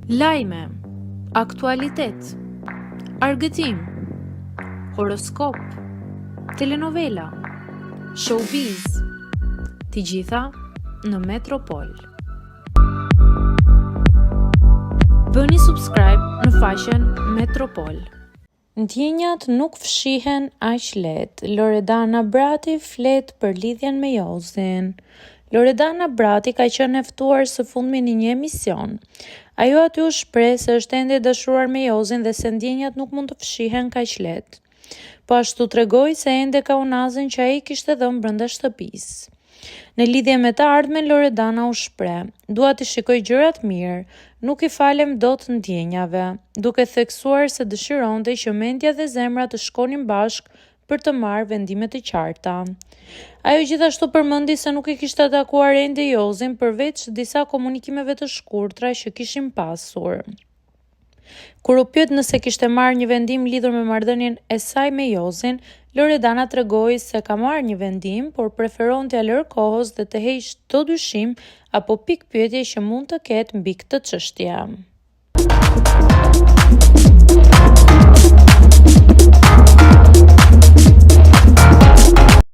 Lajme, aktualitet, argëtim, horoskop, telenovela, showbiz, të gjitha në Metropol. Bëni subscribe në faqen Metropol. Ndjenjat nuk fshihen aq lehtë. Loredana Brati flet për lidhjen me Jozin. Loredana Brati ka qenë e ftuar së fundmi në një emision. Ajo aty u shpreh se është ende e dashuruar me Jozin dhe se ndjenjat nuk mund të fshihen kaq lehtë. Po ashtu tregoi se ende ka unazën që ai kishte dhënë brenda shtëpisë. Në lidhje me të ardhmen, Loredana u shpreh: "Dua të shikoj gjërat mirë, nuk i falem dot ndjenjave", duke theksuar se dëshironte që mendja dhe zemra të shkonin bashkë për të marrë vendime të qarta. Ajo gjithashtu përmendi se nuk e kishte takuar ende Jozin përveç disa komunikimeve të shkurtra që kishin pasur. Kur u pyet nëse kishte marrë një vendim lidhur me marrëdhënien e saj me Jozin, Loredana tregoi se ka marrë një vendim, por preferon t'ia lërë kohës dhe të heqë çdo dyshim apo pikpyetje që mund të ketë mbi këtë çështje.